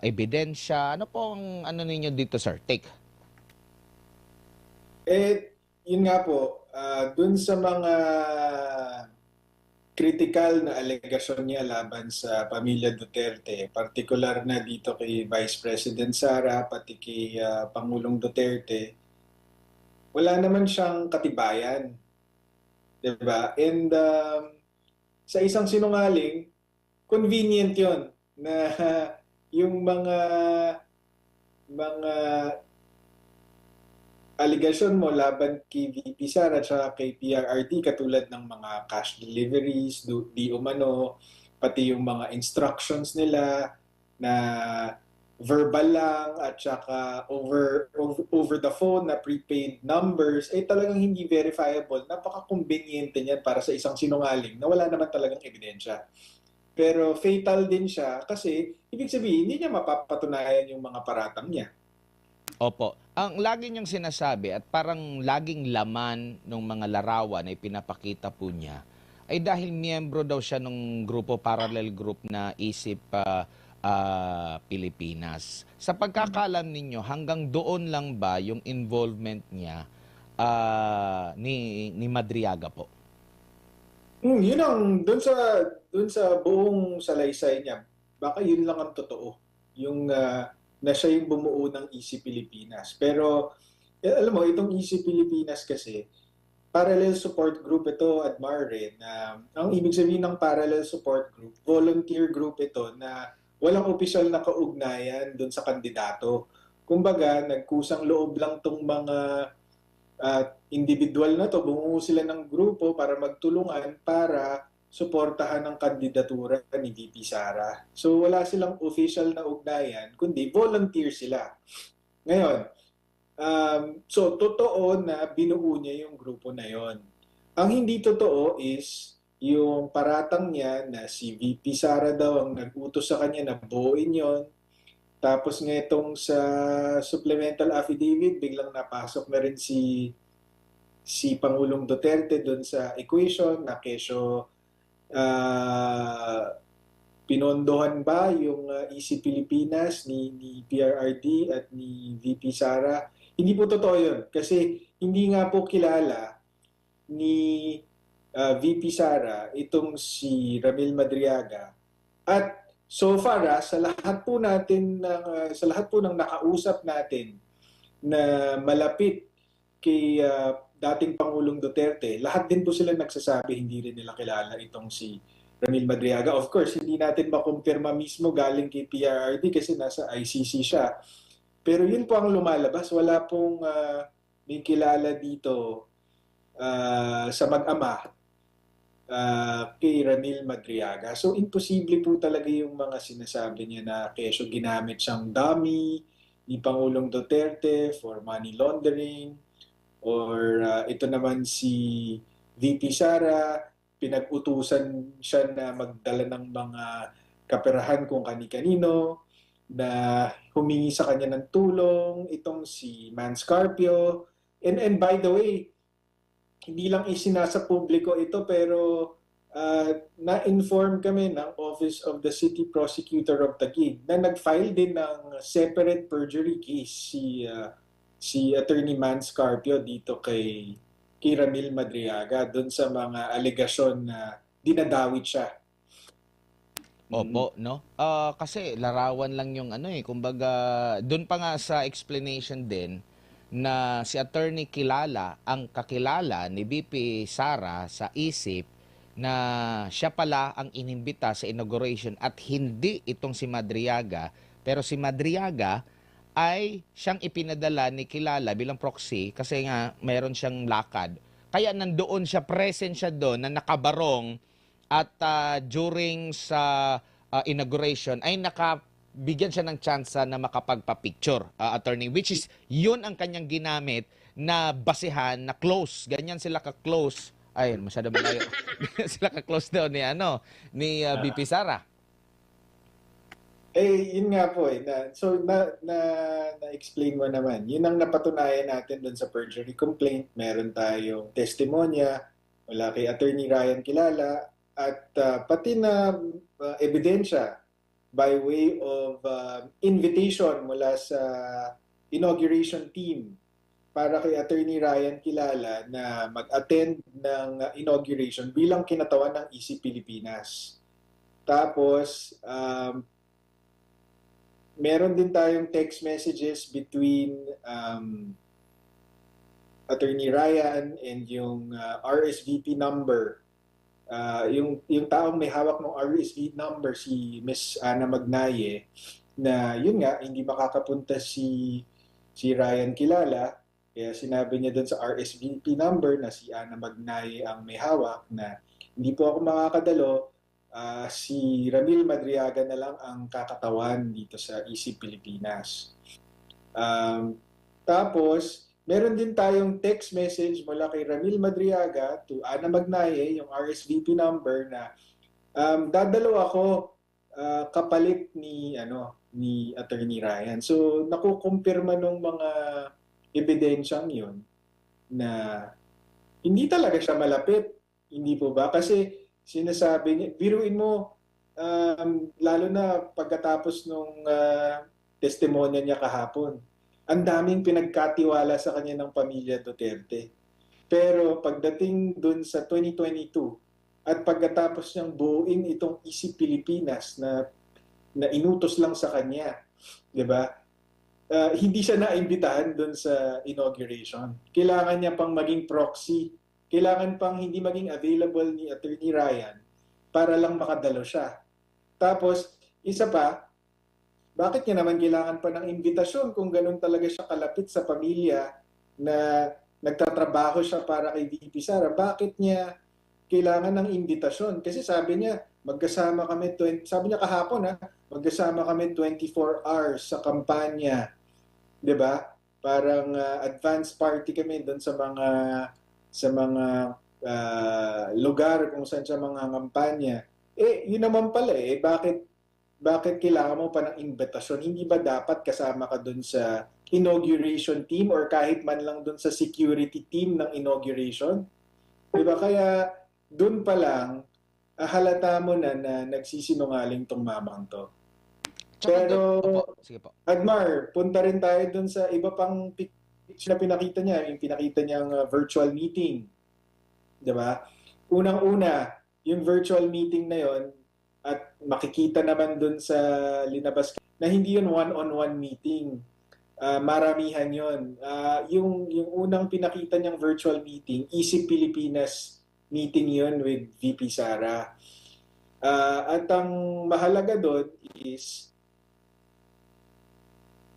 ebidensya? Ano po ang ano ninyo dito, sir? Take. Yun nga po, dun sa mga critical na alegasyon niya laban sa pamilya Duterte, partikular na dito kay Vice President Sara, pati kay Pangulong Duterte, wala naman siyang katibayan, 'di ba? And sa isang sinungaling, convenient 'yon na yung mga allegation mo laban kay VP Sara at saka kay PRRD katulad ng mga cash deliveries, di umano, pati yung mga instructions nila na verbal lang at saka over the phone na prepaid numbers ay talagang hindi verifiable. Napaka-convenient niyan para sa isang sinungaling na wala naman talagang ebidensya. Pero fatal din siya kasi ibig sabihin hindi niya mapapatunayan yung mga paratang niya. Opo. Ang lagi niyang sinasabi at parang laging laman ng mga larawan ay pinapakita po niya ay dahil miyembro daw siya ng grupo, parallel group na Isip Pilipinas. Sa pagkakalam ninyo, hanggang doon lang ba yung involvement niya ni Madriaga po? Yun ang doon sa buong salaysay niya. Baka yun lang ang totoo. Yung na siya yung bumuo ng Easy Pilipinas. Pero alam mo, itong Easy Pilipinas kasi parallel support group ito, Admare, na ang ibig sabihin ng parallel support group, volunteer group ito na walang opisyal na kaugnayan doon sa kandidato. Kumbaga, nagkusang loob lang tong mga individual na to, bumuo sila ng grupo para magtulungan para suportahan ang kandidatura ni VP Sara. So wala silang official na ugnayan, kundi volunteer sila. Ngayon, so totoo na binuo niya yung grupo na yon. Ang hindi totoo is yung paratang niya na si VP Sara daw ang nag-utos sa kanya na buuin yon. Tapos nga itong sa supplemental affidavit, biglang napasok na rin si Pangulong Duterte doon sa equation na kesyo pinondohan ba yung Easy Pilipinas ni PRRD at ni VP Sara. Hindi po totoo yun kasi hindi nga po kilala ni VP Sara itong si Ramil Madriaga. At so far sa lahat po natin sa lahat po ng nakausap natin na malapit kay dating Pangulong Duterte, lahat din po sila nagsasabi hindi rin nila kilala itong si Ramil Madriaga. Of course, hindi natin makumpirma mismo galing kay PRRD kasi nasa ICC siya. Pero yun po ang lumalabas. Wala pong may kilala dito sa mag-ama kay Ramil Madriaga. So, imposible po talaga yung mga sinasabi niya na kesyo ginamit siyang dummy ni Pangulong Duterte for money laundering, or ito naman si VP Sara, pinag-utusan siya na magdala ng mga kaperahan kung kani-kanino, na humingi sa kanya ng tulong, itong si Man Scarpio. And by the way, hindi lang isinasa publiko ito pero na-inform kami ng Office of the City Prosecutor of Taguig na nag-file din ng separate perjury case si Attorney Man Scarpio dito kay Ramil Madriaga doon sa mga alegasyon na dinadawit siya. Opo, no? Kasi larawan lang yung ano kumbaga doon pa nga sa explanation din na si Attorney Kilala ang kakilala ni BP Sara sa isip na siya pala ang inimbita sa inauguration at hindi itong si Madriaga, pero si Madriaga ay siyang ipinadala ni Kilala bilang proxy kasi nga mayroon siyang lakad. Kaya nandoon siya, present siya doon na nakabarong at during sa inauguration ay nakabigyan siya ng chance na makapagpa-picture, attorney, which is yun ang kanyang ginamit na basihan na close. Ganyan sila ka-close. Ay, masyado malayo. Ganyan sila ka-close daw ni BP Sara. Yun nga po na-explain mo naman. Yun ang napatunayan natin doon sa perjury complaint. Meron tayong testimonya mula kay Attorney Ryan Kilala at pati na ebidensya by way of invitation mula sa inauguration team para kay Attorney Ryan Kilala na mag-attend ng inauguration bilang kinatawan ng EC Pilipinas. Tapos, meron din tayong text messages between Attorney Ryan and yung RSVP number. Yung taong may hawak ng RSVP number, si Miss Ana Magnaye, na yun nga, hindi makakapunta si Ryan Kilala. Kaya sinabi niya doon sa RSVP number na si Ana Magnaye ang may hawak na hindi po ako makakadalo, si Ramil Madriaga na lang ang kakatawan dito sa EC Pilipinas. Tapos, meron din tayong text message mula kay Ramil Madriaga to Ana Magnaye, yung RSVP number na dadalo ako kapalit ni Attorney Ryan. So, nakukumpirma nung mga ebidensyang yun na hindi talaga siya malapit. Hindi po ba? Kasi sinasabi niya, biruin mo, lalo na pagkatapos nung testimonya niya kahapon, ang daming pinagkatiwala sa kanya ng pamilya Duterte. Pero pagdating dun sa 2022 at pagkatapos niyang buuin itong EC Pilipinas na inutos lang sa kanya, di ba? Hindi siya naimbitahan dun sa inauguration. Kailangan niya pang maging proxy. Kailangan pang hindi maging available ni Attorney Ryan para lang makadalo siya. Tapos, isa pa, bakit niya naman kailangan pa ng imbitasyon kung ganun talaga siya kalapit sa pamilya na nagtatrabaho siya para kay VP Sara? Bakit niya kailangan ng imbitasyon? Kasi sabi niya, magkasama kami, sabi niya kahapon, magkasama kami 24 hours sa kampanya. 'Di ba? Parang advance party kami doon sa mga lugar kung saan siya mga kampanya. Yun naman pala bakit kailangan mo pa ng imbitasyon? Hindi ba dapat kasama ka doon sa inauguration team or kahit man lang doon sa security team ng inauguration? 'Di ba? Kaya doon pa lang halata mo na nagsisinungaling tong mamang to. Pero, sige po. Admar, punta rin tayo dun sa iba pang picture na pinakita niya, yung pinakita niyang virtual meeting. Diba? Unang-una, yung virtual meeting na yon at makikita naman dun sa linabas na hindi yun one-on-one meeting. Maramihan yon. Yung unang pinakita niyang virtual meeting, EC Pilipinas meeting yon with VP Sara. At ang mahalaga doon is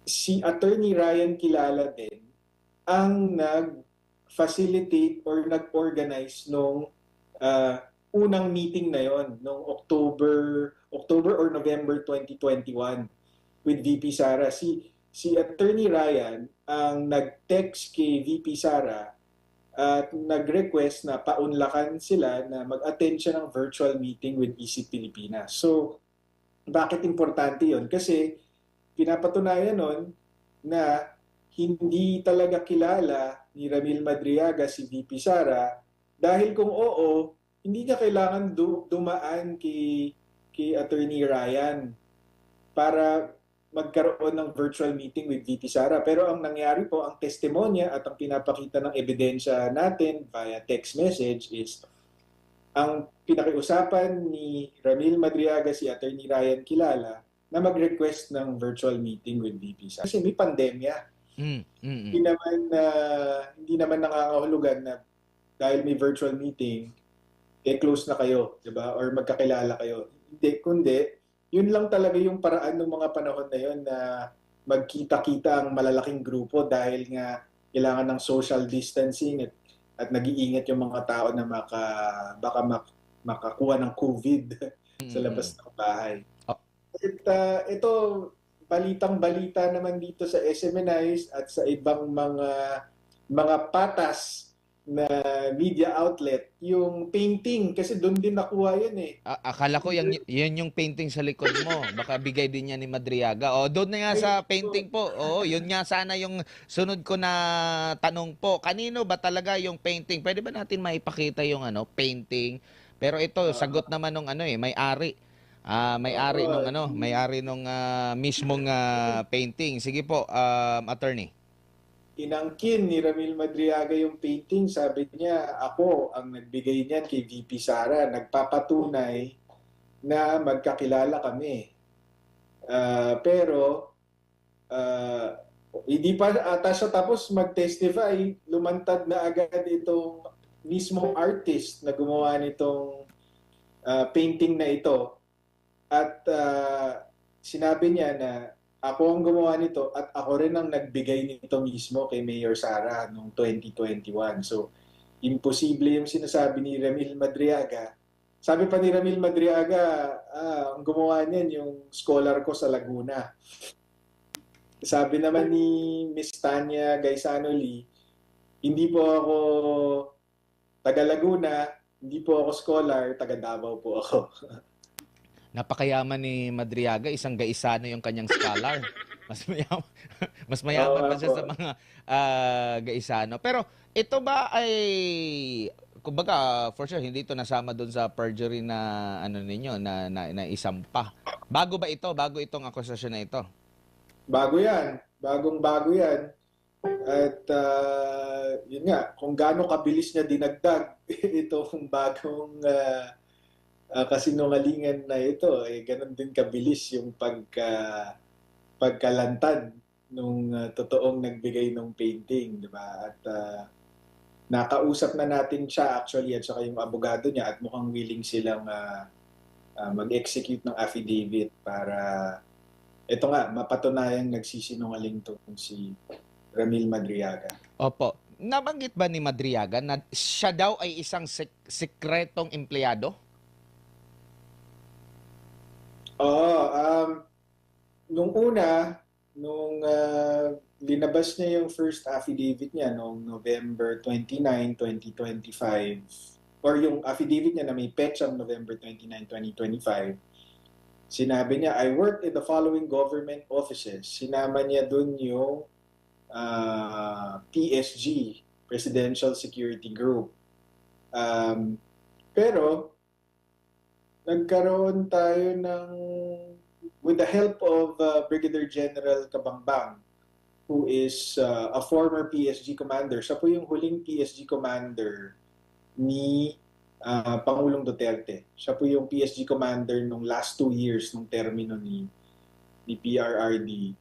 si Attorney Ryan Kilala din ang nag-facilitate or nag-organize nung unang meeting na yon noong October or November 2021 with VP Sara. Si Attorney Ryan ang nag-text kay VP Sara at nag-request na paunlakan sila na mag-attend siya ng virtual meeting with EC Pilipinas. So, bakit importante yon? Kasi pinapatunayan nun na hindi talaga kilala ni Ramil Madriaga si VP Sara dahil kung oo, hindi niya kailangan dumaan kay Attorney Ryan para magkaroon ng virtual meeting with VP Sara. Pero ang nangyari po, ang testimonya at ang pinapakita ng ebidensya natin via text message is ang pinakiusapan ni Ramil Madriaga si Attorney Ryan Kilala na mag-request ng virtual meeting with VP Sara. Kasi may pandemya. Hindi naman nangangahulugan na dahil may virtual meeting, close na kayo, di ba? Or magkakilala kayo. Hindi, kundi yun lang talaga yung paraan ng mga panahon na yun na magkita-kita ang malalaking grupo dahil nga kailangan ng social distancing at nag-iingat yung mga tao na baka makakuha ng COVID sa labas ng bahay. At ito, balitang-balita naman dito sa SMNIs at sa ibang mga patas na media outlet, yung painting, kasi doon din nakuha yun eh. Akala ko yan yung painting sa likod mo. Baka bigay din yan ni Madriaga. Doon na nga sa painting po. Yun nga sana yung sunod ko na tanong po. Kanino ba talaga yung painting? Pwede ba natin maipakita yung painting? Pero ito, sagot naman ng may-ari. May-ari Oo, nung ano, may-ari nung mismong painting. Sige po, attorney. inangkin ni Ramil Madriaga yung painting. Sabi niya, ako ang nagbigay niyan kay VP Sara. Nagpapatunay na magkakilala kami. Pero ah, hindi pa ata siya tapos mag-testify, lumantad na agad itong mismong artist na gumawa nitong painting na ito. At sinabi niya na ako ang gumawa nito at ako rin ang nagbigay nito mismo kay Mayor Sara noong 2021. So, imposible yung sinasabi ni Ramil Madriaga. Sabi pa ni Ramil Madriaga, ang gumawa niyan yung scholar ko sa Laguna. Sabi naman ni Miss Tanya Gaisano Lee, hindi po ako taga Laguna, hindi po ako scholar, taga Davao po ako. Napakayaman ni Madriaga, isang gaisano yung kanyang scholar. Mas mayaman, mas Oo mayaman nga pa po. siya sa mga gaisano. Pero ito ba ay kumbaga for sure hindi ito nasama doon sa perjury na ano ninyo na isampa. Bago ba ito? Bago itong akusasyon na ito? Bago yan. Bagong-bago yan. At yun nga, kung gaano kabilis niya dinagdag itong bagong kasinungalingan na ito, ganun din kabilis yung pagkalantad nung totoong nagbigay ng painting, di ba? At nakausap na natin siya actually at saka yung abogado niya at mukhang willing silang mag-execute ng affidavit para ito nga, mapatunayang nagsisinungaling to si Ramil Madriaga. Opo. Nabanggit ba ni Madriaga na siya daw ay isang sekretong empleyado? Oo, nung una, nung linabas niya yung first affidavit niya noong November 29, 2025, or yung affidavit niya na may petsang November 29, 2025, sinabi niya, I worked in the following government offices. Sinama niya dun yung PSG, Presidential Security Group. Pero, nagkaroon tayo ng, with the help of Brigadier General Kabangbang, who is a former PSG commander. Siya po yung huling PSG commander ni Pangulong Duterte. Siya po yung PSG commander nung last 2 years nung termino ni PRRD.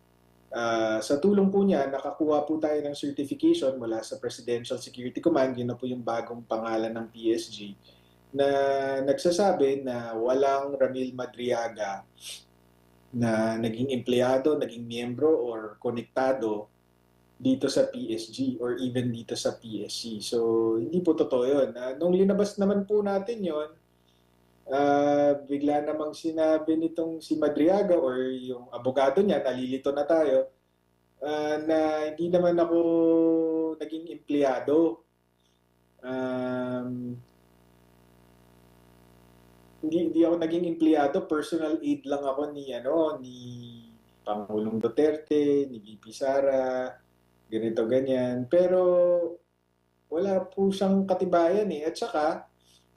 Sa tulong po niya, nakakuha po tayo ng certification mula sa Presidential Security Command, yun na po yung bagong pangalan ng PSG, na nagsasabi na walang Ramil Madriaga na naging empleyado, naging miyembro or konektado dito sa PSG or even dito sa PSC. So, hindi po totoo yun. Nung linabas naman po natin yon, bigla namang sinabi nitong si Madriaga or yung abogado niya, nalilito na tayo, na hindi naman ako naging empleyado. Hindi ako naging empleyado, personal aid lang ako ni Pangulong Duterte, ni VP Sara, ganito ganyan. Pero wala po siyang katibayan eh. At saka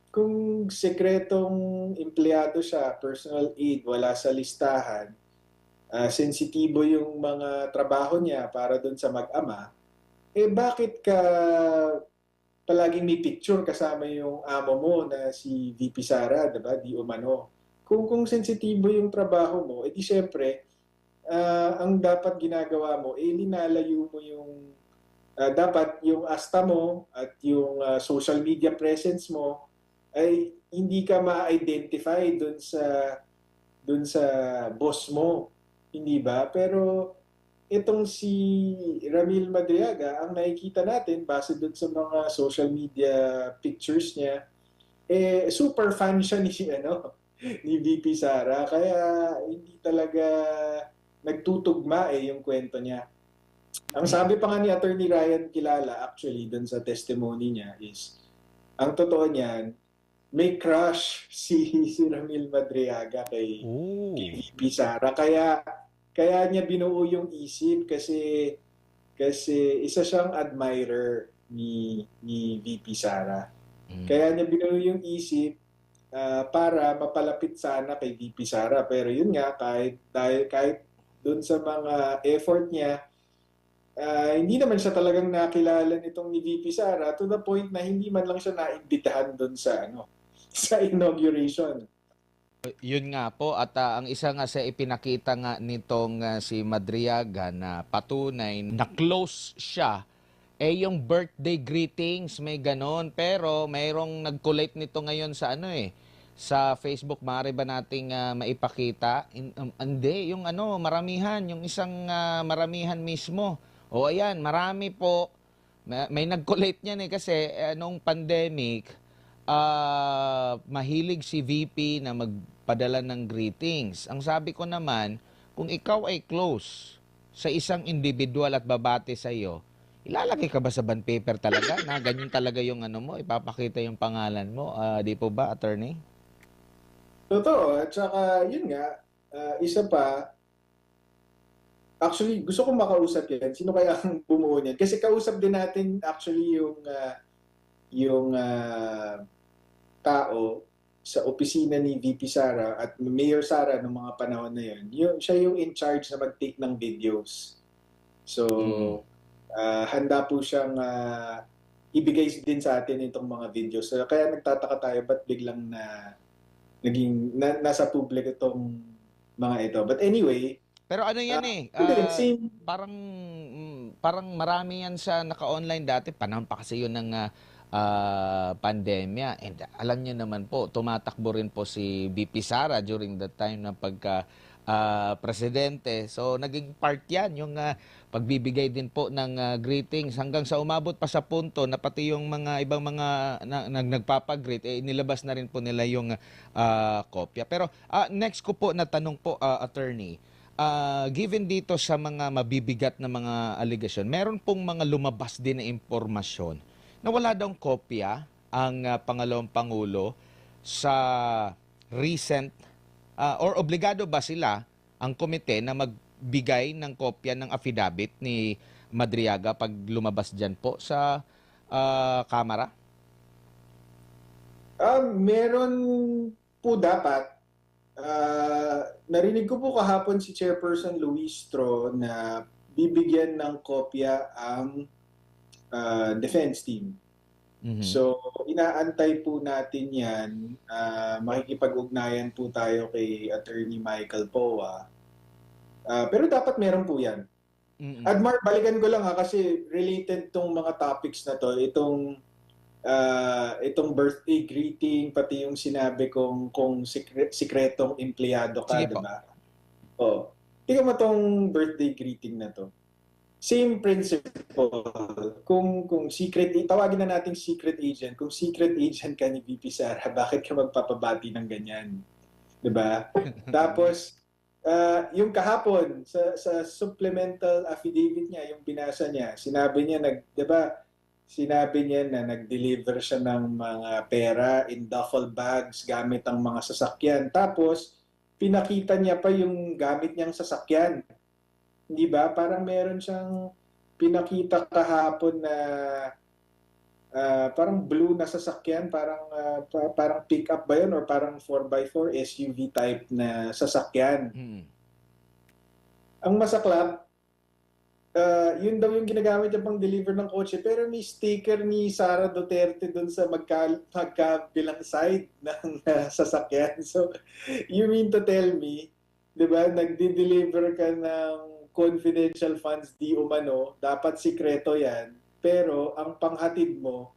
kung sekretong empleyado siya, personal aid, wala sa listahan, sensitibo yung mga trabaho niya para doon sa mag-ama, bakit ka palaging may picture kasama yung amo mo na si VP Sara, diba? Di umano. Kung sensitibo yung trabaho mo, edi syempre, ang dapat ginagawa mo, linalayo mo yung, dapat yung asta mo at yung social media presence mo ay hindi ka ma-identify dun sa boss mo, hindi ba? Pero itong si Ramil Madriaga, ang nakikita natin base dun sa mga social media pictures niya, super fan siya ni ni VP Sara, kaya hindi talaga nagtutugma yung kwento niya. Ang sabi pa nga ni Attorney Ryan Kilala actually dun sa testimony niya is, ang totoo niyan, may crush si Ramil Madriaga kay Oh. VP Sara. Kaya niya binuo yung isip kasi isa siyang admirer ni VP Sara. Mm. Kaya niya binuo yung isip para mapalapit sana kay VP Sara. Pero yun nga, kahit doon sa mga effort niya, hindi naman siya talagang nakilala nitong ni VP Sara to the point na hindi man lang siya naimbitahan doon sa sa inauguration. Yun nga po at ang isa nga sa ipinakita nga nitong si Madriaga na patunay na close siya yung birthday greetings may ganon pero mayroong nag-collate nito ngayon sa sa Facebook. Maaari ba nating maipakita? Hindi, yung maramihan, yung isang maramihan mismo. O ayan, marami po. May nag-collate niyan kasi noong pandemic, mahilig si VP na magpadala ng greetings. Ang sabi ko naman, kung ikaw ay close sa isang individual at babati sa iyo, ilalagay ka ba sa bond paper talaga na ganyan talaga yung mo, ipapakita yung pangalan mo? Di po ba, attorney? Totoo. At saka, yun nga, isa pa, actually, gusto kong makausap yan. Sino kaya ang bumuo niyan? Kasi kausap din natin actually yung tao sa opisina ni VP Sara at Mayor Sara noong mga panahon na yun. Siya yung in charge na mag-take ng videos. So, Mm. handa po siyang ibigay din sa atin itong mga videos. So, kaya nagtataka tayo ba't biglang nasa public itong mga ito. But anyway, Pero ano yan same. parang marami yan sa naka-online dati. Panahon pa kasi yun ng pandemya. And alam niyo naman po, tumatakbo rin po si VP Sara during that time ng pagka presidente. So naging part yan, yung pagbibigay din po ng greetings hanggang sa umabot pa sa punto na pati yung mga ibang mga nagpapagreet, nilabas na rin po nila yung kopya. Pero next ko po na tanong po, attorney, given dito sa mga mabibigat na mga allegation, meron pong mga lumabas din na impormasyon na wala daw kopya ang Pangalawang Pangulo sa recent or obligado ba sila ang komite na magbigay ng kopya ng affidavit ni Madriaga pag lumabas dyan po sa Kamara? Meron po dapat. Narinig ko po kahapon si Chairperson Luistro na bibigyan ng kopya ang defense team. Mhm. So, inaantay po natin yan. Makikipag-ugnayan po tayo kay Attorney Michael Poa. Pero dapat meron po yan. Mm-mm. Admar, balikan ko lang kasi related tong mga topics na to. Itong birthday greeting, pati yung sinabi kung sikretong empleyado ka, Sige di po. ba? Oh. Tingnan mo tong birthday greeting na to. Same principle. Kung secret, tawagin na nating secret agent. Kung secret agent ka ni VP Sara, bakit ka magpapabati ng ganyan? 'Di ba? Tapos, yung kahapon, sa supplemental affidavit niya, yung binasa niya, sinabi niya, 'di ba, sinabi niya na nag-deliver siya ng mga pera in duffel bags gamit ang mga sasakyan. Tapos, pinakita niya pa yung gamit niyang sasakyan. Hindi ba? Parang meron siyang pinakita kahapon na parang blue na sasakyan, parang pick-up ba yun or parang 4x4 SUV type na sasakyan. Mm. Ang masaklap, yun daw yung ginagamit niya pang deliver ng kotse pero may sticker ni Sara Duterte dun sa magkabilang side ng sasakyan. So, you mean to tell me, di ba, nagdi-deliver ka ng confidential funds di umano, dapat sikreto yan, pero ang panghatid mo,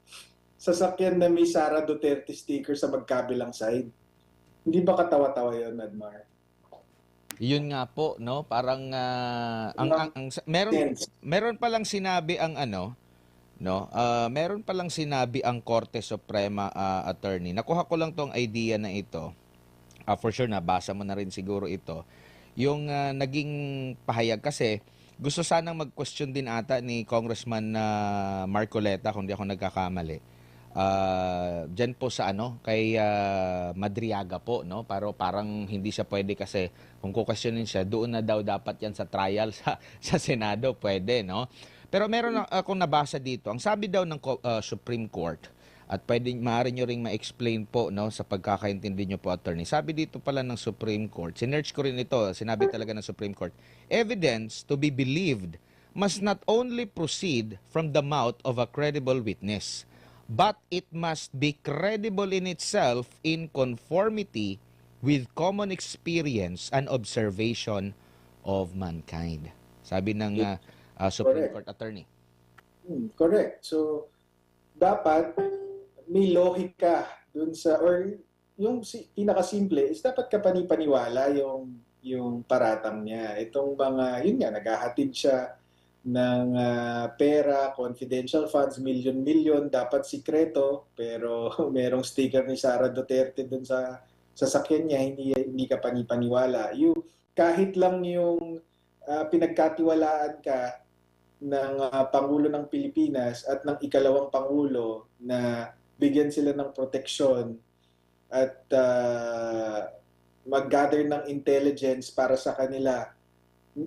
sasakyan na may Sara Duterte sticker sa magkabilang side. Hindi ba katawa-tawa yun, Admar? Yun nga po, no? Parang meron pa lang sinabi ang no? Meron pa lang sinabi ang Korte Suprema, attorney. Nakuha ko lang tong idea na ito. For sure nabasa mo na rin siguro ito. Yung naging pahayag kasi gusto sanang mag-question din ata ni Congressman Marcoleta kung di ako nagkakamali. Diyan po sa kay Madriaga po, no? Pero parang hindi siya pwede kasi kung kukwestiyonin siya, doon na daw dapat yan sa trial sa Senado, pwede, no? Pero meron akong nabasa dito. Ang sabi daw ng Supreme Court, At maaari nyo ring ma-explain po, no, sa pagkakaintindi nyo po, attorney. Sabi dito pala ng Supreme Court, sinearch ko rin ito, sinabi talaga ng Supreme Court, evidence to be believed must not only proceed from the mouth of a credible witness, but it must be credible in itself in conformity with common experience and observation of mankind. Sabi ng Supreme Court Correct. attorney. Correct. So, dapat may lohika dun sa, or yung pinakasimple is dapat kapani-paniwala yung paratang niya. Itong mga, yun nga, naghahatid siya ng pera, confidential funds, milyon-milyon, dapat sikreto, pero merong sticker ni Sara Duterte dun sa sasakyan niya, hindi ka panipaniwala. Kahit lang yung pinagkatiwalaan ka ng Pangulo ng Pilipinas at ng ikalawang Pangulo na bigyan sila ng proteksyon at mag-gather ng intelligence para sa kanila.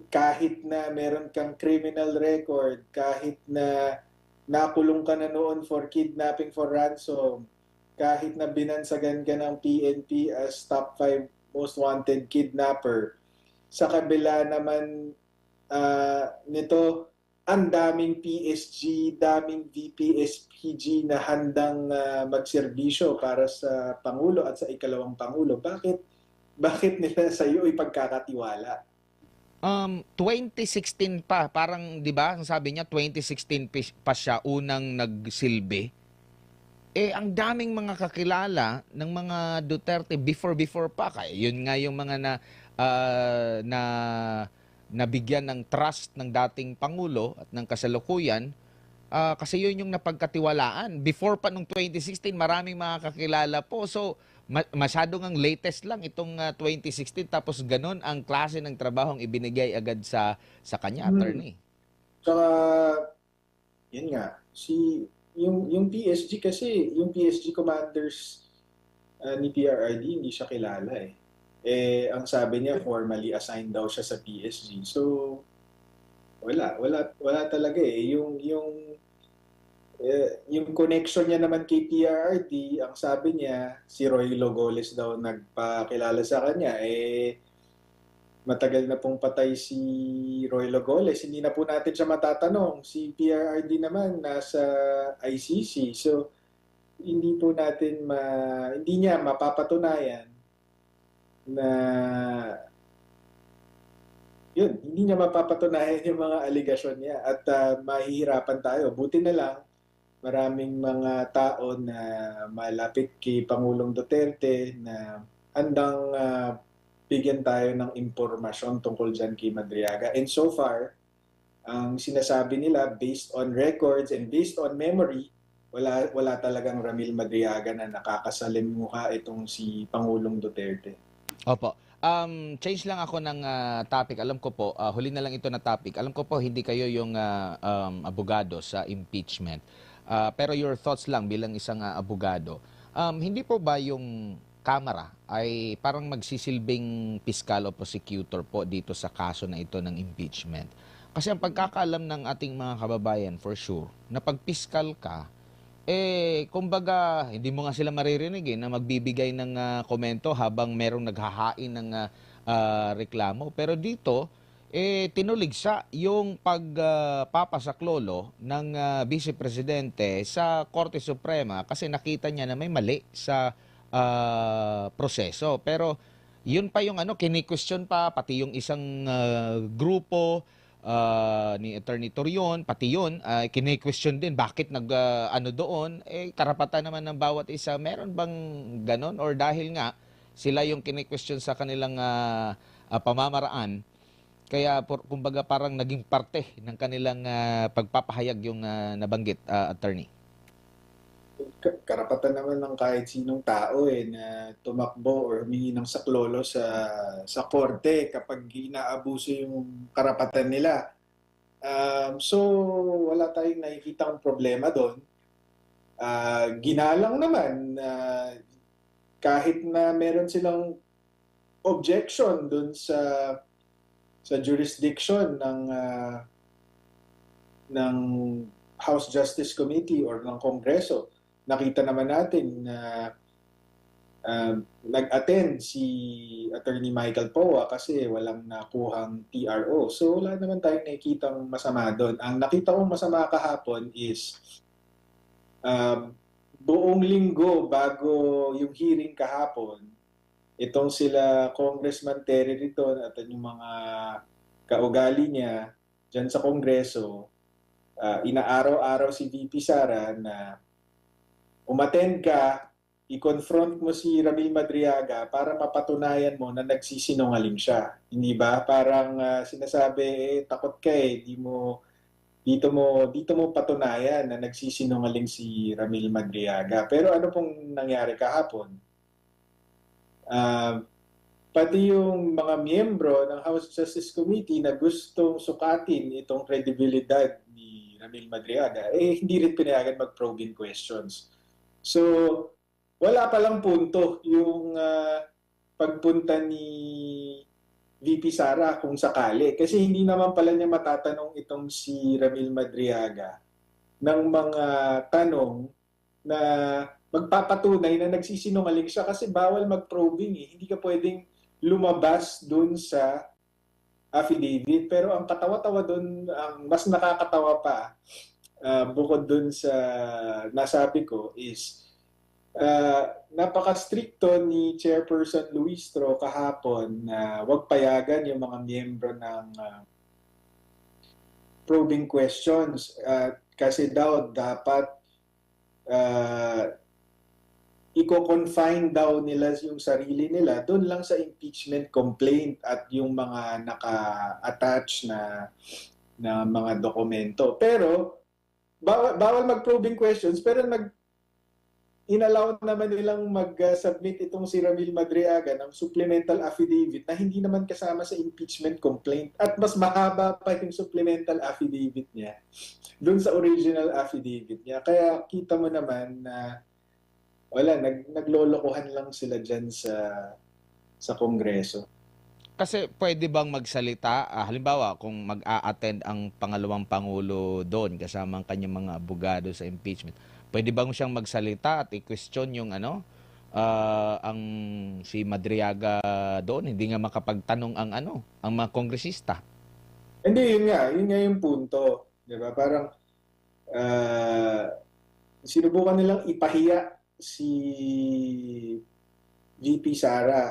Kahit na meron kang criminal record, kahit na nakulong ka na noon for kidnapping for ransom, kahit na binansagan ka ng PNP as top 5 most wanted kidnapper, sa kabila naman nito, ang daming PSG, daming VP-SPG na handang magserbisyo para sa Pangulo at sa ikalawang Pangulo. Bakit nila sa iyo ipagkakatiwala? 2016 pa, parang 'di ba, ang sabi niya 2016 pa siya unang nagsilbi. Ang daming mga kakilala ng mga Duterte before pa, kaya yun nga yung mga na nabigyan ng trust ng dating Pangulo at ng kasalukuyan, kasi yun yung napagkatiwalaan. Before pa nung 2016, maraming mga kakilala po. So, masyadong ang latest lang itong 2016, tapos ganun ang klase ng trabahong ibinigay agad sa kanya, attorney. Saka, yun nga, yung PSG kasi, yung PSG commanders ni PRRD, hindi siya kilala eh. Ang sabi niya, formally assigned daw siya sa PSG. So, wala talaga eh. Yung connection niya naman kay PRRD, ang sabi niya, si Roy Logoles daw nagpakilala sa kanya. Matagal na pong patay si Roy Logoles. Hindi na po natin siya matatanong. Si PRRD naman nasa ICC. So, hindi niya mapapatunayan na hindi niya mapapatunayan yung mga aligasyon niya at mahihirapan tayo. Buti na lang, maraming mga tao na malapit kay Pangulong Duterte na handang bigyan tayo ng impormasyon tungkol dyan kay Madriaga. And so far, ang sinasabi nila based on records and based on memory, wala talagang Ramil Madriaga na nakakasalimuha itong si Pangulong Duterte. Opo. Change lang ako ng topic. Alam ko po, huli na lang ito na topic. Alam ko po, hindi kayo yung abogado sa impeachment. Pero your thoughts lang bilang isang abogado. Hindi po ba yung Kamara ay parang magsisilbing piskal o prosecutor po dito sa kaso na ito ng impeachment? Kasi ang pagkakaalam ng ating mga kababayan, for sure, na pag piskal ka, kumbaga, hindi mo nga sila maririnig na magbibigay ng komento habang merong naghahain ng reklamo. Pero dito, tinuligsa yung pagpapasaklolo ng Vice Presidente sa Korte Suprema kasi nakita niya na may mali sa proseso. Pero yun pa yung kini-question pa, pati yung isang grupo ni Attorney Torion, pati yun, kine-question din bakit doon, karapatan naman ng bawat isa. Meron bang ganon? Or dahil nga sila yung kine-question sa kanilang pamamaraan, kaya kumbaga parang naging parte ng kanilang pagpapahayag yung nabanggit, Attorney? Karapatan naman ng kahit sinong tao na tumakbo or humingi ng saklolo sa korte kapag inaabuso yung karapatan nila. So, wala tayong nakikitang problema doon. Ginalang naman kahit na meron silang objection doon sa jurisdiction ng House Justice Committee or ng Kongreso. nakita naman natin na nag-attend si Attorney Michael Poa kasi walang nakuhang TRO. So wala naman tayong nakikitang masama doon. Ang nakita kong masama kahapon is buong linggo bago yung hearing kahapon, itong sila Congressman Terry Riton at yung mga kaugali niya dyan sa Kongreso, inaaraw-araw si VP Sara na umattend ka, i-confront mo si Ramil Madriaga para mapatunayan mo na nagsisinungaling siya. Hindi ba? Parang sinasabi, takot ka dito mo patunayan na nagsisinungaling si Ramil Madriaga. Pero ano pong nangyari kahapon? Pati yung mga miyembro ng House Justice Committee na gustong sukatin itong kredibilidad ni Ramil Madriaga, hindi rin pinayagan mag-probing questions. So, wala palang punto yung pagpunta ni VP Sara kung sakali. Kasi hindi naman pala niya matatanong itong si Ramil Madriaga ng mga tanong na magpapatunay na nagsisinungaling siya kasi bawal mag-probing eh. Hindi ka pwedeng lumabas dun sa affidavit. Pero ang katawa-tawa dun, ang mas nakakatawa pa, bukod dun sa nasabi ko is napaka-stricto ni Chairperson Luistro kahapon na wag payagan yung mga miyembro ng probing questions kasi daw dapat i-confine daw nila yung sarili nila doon lang sa impeachment complaint at yung mga naka-attach na mga dokumento. Pero bawal mag-probing questions pero inallow naman nilang mag-submit itong si Ramil Madriaga ng supplemental affidavit na hindi naman kasama sa impeachment complaint at mas mahaba pa yung supplemental affidavit niya doon sa original affidavit niya. Kaya kita mo naman na wala, naglolokohan lang sila dyan sa Kongreso. Kasi pwede bang magsalita, halimbawa kung mag-a-attend ang pangalawang pangulo doon kasama ang kanyang mga abogado sa impeachment, pwede bang siyang magsalita at i-question yung ang si Madriaga doon, hindi nga makapagtanong ang mga kongresista. Hindi, yun nga yung punto. Di ba? Parang sinubukan nilang ipahiya si VP Sara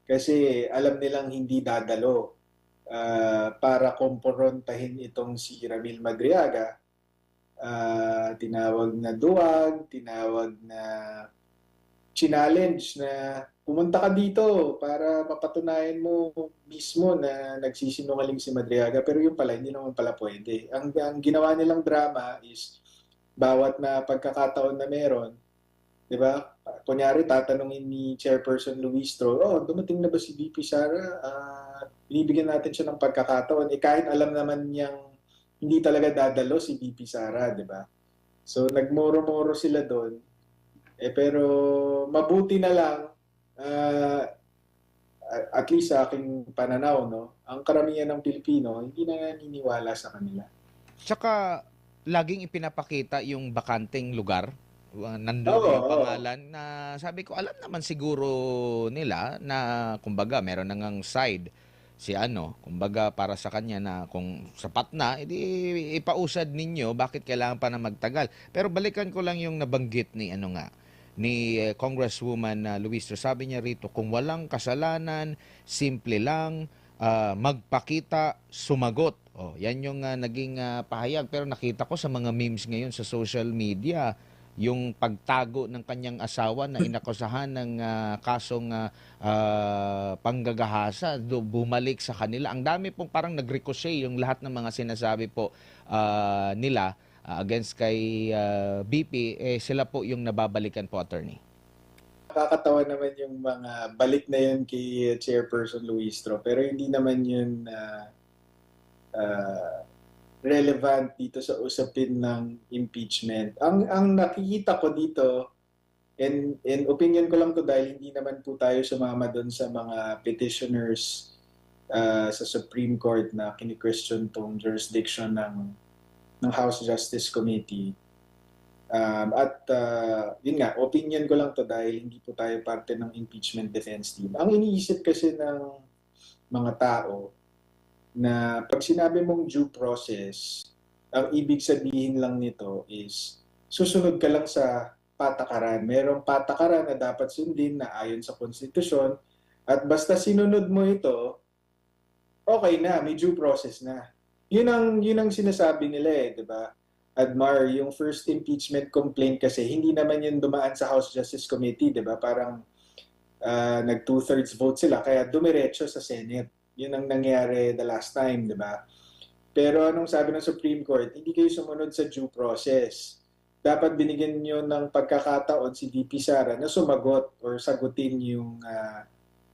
kasi alam nilang hindi dadalo para komprontahin itong si Ramil Madriaga. Tinawag na duwag, tinawag na challenge na pumunta ka dito para mapatunayan mo mismo na nagsisinungaling si Madriaga. Pero yung pala, hindi naman pala pwede. Ang ginawa nilang drama is bawat na pagkakataon na meron, di ba? Kunyari, tatanungin ni Chairperson Luistro, dumating na ba si VP Sara? Binibigyan natin siya ng pagkakataon. Kahit alam naman niyang hindi talaga dadalo si VP Sara, di ba? So, nagmoro-moro sila doon. Pero mabuti na lang, at least sa aking pananaw, no, ang karamihan ng Pilipino hindi na naniniwala sa kanila. Tsaka, laging ipinapakita yung bakanteng lugar. Nandun Oo, yung oo. pangalan na sabi ko, alam naman siguro nila na, kumbaga, meron na ngang side si kumbaga para sa kanya na kung sapat na, edi ipausad ninyo, bakit kailangan pa na magtagal. Pero balikan ko lang yung nabanggit ni Congresswoman Luistro. Sabi niya rito, kung walang kasalanan, simple lang, magpakita, sumagot. Yan yung naging pahayag. Pero nakita ko sa mga memes ngayon sa social media, yung pagtago ng kanyang asawa na inakusahan ng kasong panggagahasa, bumalik sa kanila. Ang dami pong parang nag-ricochet yung lahat ng mga sinasabi po nila against kay BP, sila po yung nababalikan po, attorney. Nakakatawa naman yung mga balik na yun kay Chairperson Luistro, pero hindi naman yun relevant dito sa usapin ng impeachment. Ang nakikita ko dito, and opinion ko lang to dahil hindi naman po tayo sumama doon sa mga petitioners sa Supreme Court na kini-question tong jurisdiction ng House Justice Committee. Yun nga, opinion ko lang to dahil hindi po tayo parte ng impeachment defense team. Ang iniisip kasi ng mga tao na pag sinabi mong due process, ang ibig sabihin lang nito is susunod ka lang sa patakaran. Merong patakaran na dapat sundin na ayon sa konstitusyon at basta sinunod mo ito, okay na, may due process na. Yun ang sinasabi nila eh, di ba? Admar, yung first impeachment complaint kasi hindi naman yun dumaan sa House Justice Committee, di ba? Parang nag two-thirds vote sila kaya dumiretso sa Senate. Yun ang nangyari the last time, di ba? Pero anong sabi ng Supreme Court, hindi kayo sumunod sa due process. Dapat binigyan nyo ng pagkakataon si VP Sara na sumagot or sagutin yung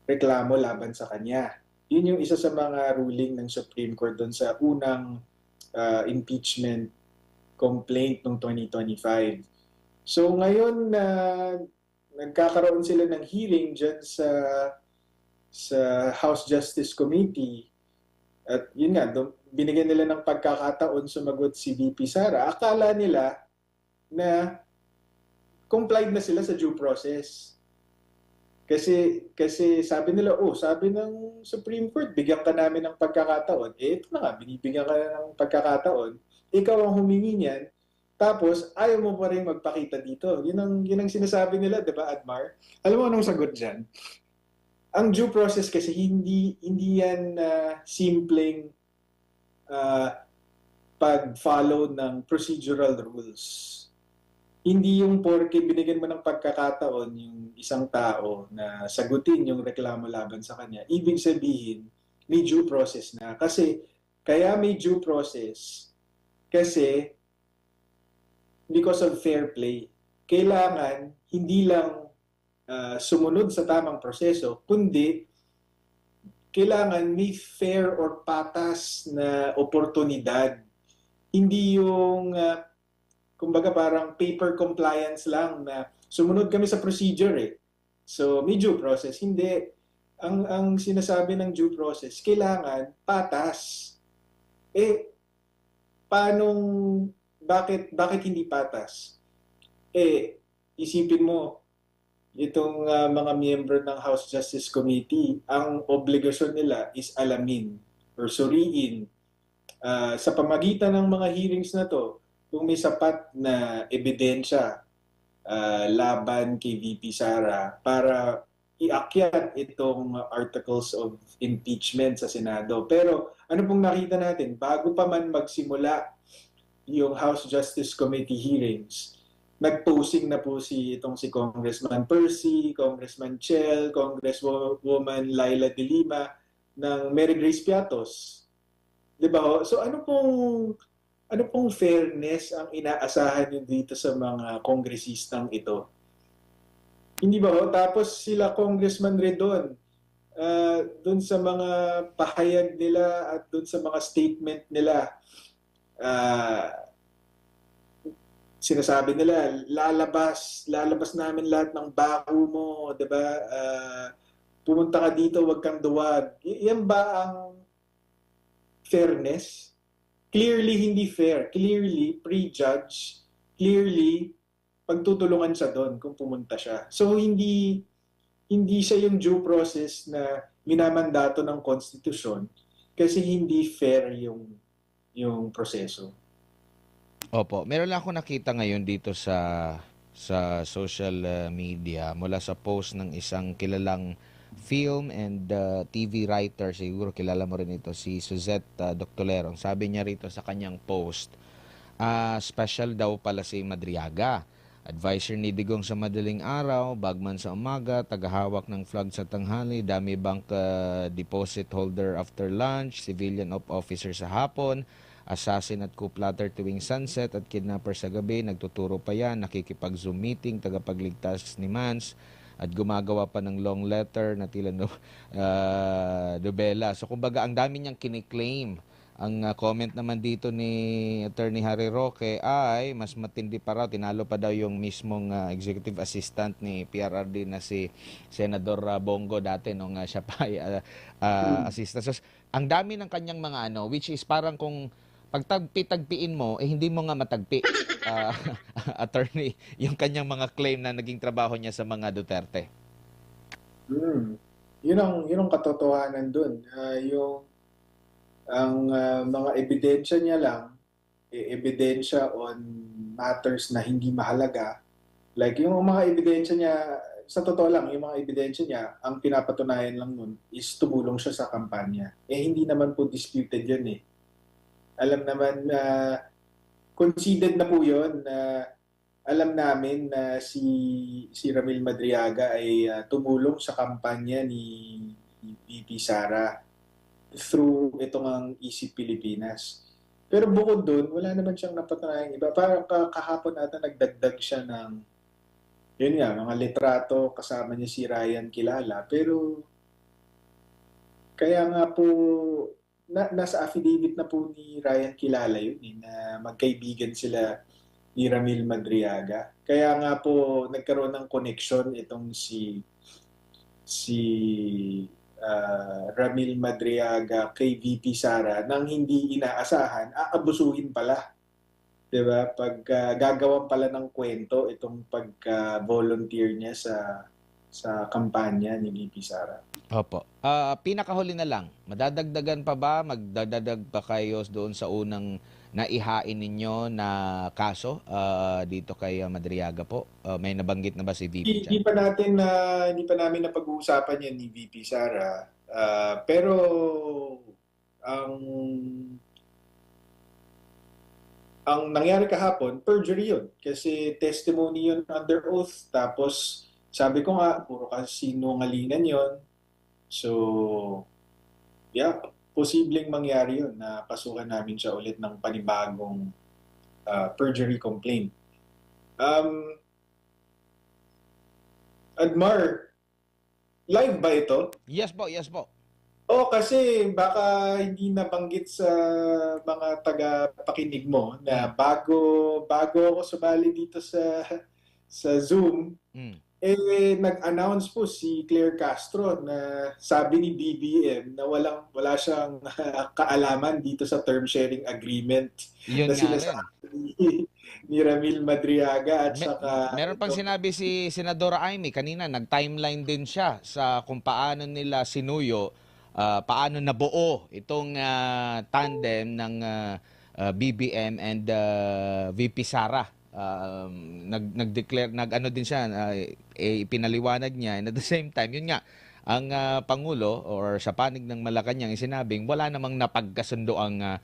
reklamo laban sa kanya. Yun yung isa sa mga ruling ng Supreme Court doon sa unang impeachment complaint noong 2025. So ngayon na nagkakaroon sila ng hearing dyan sa House Justice Committee at yun nga, binigyan nila ng pagkakataon sumagot si VP Sara, akala nila na complied na sila sa due process. Kasi sabi nila, sabi ng Supreme Court, bigyan ka namin ng pagkakataon. Ito na nga, binibigyan ka na ng pagkakataon. Ikaw ang humingi niyan, tapos ayaw mo pa rin magpakita dito. Yun ang sinasabi nila, di ba, Admar? Alam mo anong sagot dyan? Ang due process kasi hindi yan simpleng pag-follow ng procedural rules. Hindi yung porke binigyan mo ng pagkakataon yung isang tao na sagutin yung reklamo laban sa kanya, ibig sabihin, may due process na. Kaya may due process, kasi because of fair play. Kailangan hindi lang sumunod sa tamang proseso, kundi kailangan may fair or patas na oportunidad. Hindi yung kumbaga parang paper compliance lang na sumunod kami sa procedure eh. So, may due process. Hindi. Ang sinasabi ng due process, kailangan patas. Bakit hindi patas? Isipin mo, itong mga miyembro ng House Justice Committee, ang obligasyon nila is alamin or suriin sa pamagitan ng mga hearings na to, kung may sapat na ebidensya laban kay VP Sara para iakyat itong articles of impeachment sa Senado. Pero ano pong nakita natin? Bago pa man magsimula yung House Justice Committee hearings, nag-posing na po si Congressman Percy, Congressman Chel, Congresswoman Laila De Lima ng Mary Grace Piatos. 'Di ba ho? So ano pong fairness ang inaasahan nyo dito sa mga kongresistang ito? Hindi ba ho? Tapos sila Congressman Redon, dun sa mga pahayag nila at dun sa mga statement nila, sinasabi nila, lalabas namin lahat ng baho mo, 'di ba? Pumunta ka dito, wag kang duwag. Yan ba ang fairness? Clearly hindi fair, clearly prejudge, clearly pagtutulungan siya doon kung pumunta siya. So hindi siya yung due process na minamandato ng konstitusyon kasi hindi fair yung proseso. Opo, meron lang ako nakita ngayon dito sa social media mula sa post ng isang kilalang film and TV writer, siguro kilala mo rin ito, si Suzette Doctolerong. Sabi niya rito sa kanyang post, special daw pala si Madriaga. Advisor ni Digong sa madaling araw, bagman sa umaga, tagahawak ng flag sa tanghali, dami bank deposit holder after lunch, civilian officer sa hapon, assassin at coup plotter tuwing sunset at kidnapper sa gabi, nagtuturo pa yan, nakikipag-zoom meeting, tagapagligtas ni Mans, at gumagawa pa ng long letter na tila nobela. So kumbaga ang dami niyang kiniklaim. Ang comment naman dito ni Attorney Harry Roque ay mas matindi pa raw, tinalo pa daw yung mismong executive assistant ni PRRD na si Senador Bongo dati nung siya pa assistant. So ang dami ng kanyang mga which is parang kung pagtagpi-tagpiin mo, hindi mo nga matagpi. ah, attorney, yung kanyang mga claim na naging trabaho niya sa mga Duterte? Hmm. Yun ang katotohanan dun. Mga ebidensya niya lang, ebidensya on matters na hindi mahalaga. Like yung mga ebidensya niya, sa totoo lang, yung mga ebidensya niya, ang pinapatunayan lang nun is tumulong siya sa kampanya. Hindi naman po disputed yun eh. Alam naman na conceded na po yun na alam namin na si Ramil Madriaga ay tumulong sa kampanya ni VP Sara through itong ang Isip Pilipinas. Pero bukod doon, wala naman siyang napatunayang iba. Parang kahapon ata nagdagdag siya ng, yun nga, mga litrato kasama niya si Ryan Kilala. Pero kaya nga po, nasa affidavit na po ni Ryan Kilala yun, na magkaibigan sila ni Ramil Madriaga. Kaya nga po nagkaroon ng connection itong si Ramil Madriaga kay VP Sara nang hindi inaasahan, aabusuhin pala. 'Di ba? Pag gagawan pala ng kwento itong pagka-volunteer niya sa kampanya ni VP Sara. Opo. Pinakahuli na lang, madadagdagan pa ba, magdadadag pa kayo doon sa unang naihain ninyo na kaso dito kay Madriaga po? May nabanggit na ba si VP Hindi dyan? pa hindi pa namin napag-uusapan yan ni VP Sara. Pero ang ang nangyari kahapon, perjury yun. Kasi testimony yun under oath. Tapos, sabi ko nga, puro kasi sinungalingan yun. So, yeah, posibleng mangyari yun na pasukan namin siya ulit ng panibagong perjury complaint. Admar, live ba ito? Yes po, yes po. Kasi baka hindi nabanggit sa mga taga-pakinig mo na Mm. bago ako sumali dito sa Zoom, Mm. nag-announce po si Claire Castro na sabi ni BBM na wala siyang kaalaman dito sa term sharing agreement Yun na nga rin. sinasabi ni Ramil Madriaga at Me- saka meron pang sinabi si Senadora Amy kanina, nag-timeline din siya sa kung paano nila sinuyo, paano nabuo itong tandem ng BBM and VP Sara. Nag-declare, nag-ano din siya, ipinaliwanag niya, and at the same time, yun nga, ang Pangulo or sa panig ng Malacanang sinabing wala namang napagkasundo ang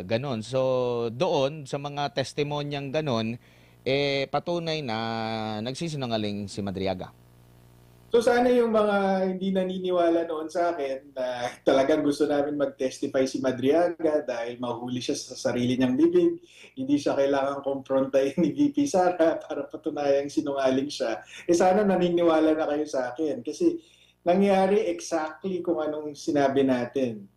ganon. So doon sa mga testimonyang ganon, patunay na nagsisinungaling si Madriaga. So sana yung mga hindi naniniwala noon sa akin na talagang gusto namin mag-testify si Madriaga dahil mahuli siya sa sarili niyang bibig, hindi siya kailangan kumprontahin ni VP Sara para patunayang sinungaling siya. Sana naniniwala na kayo sa akin kasi nangyari exactly kung anong sinabi natin.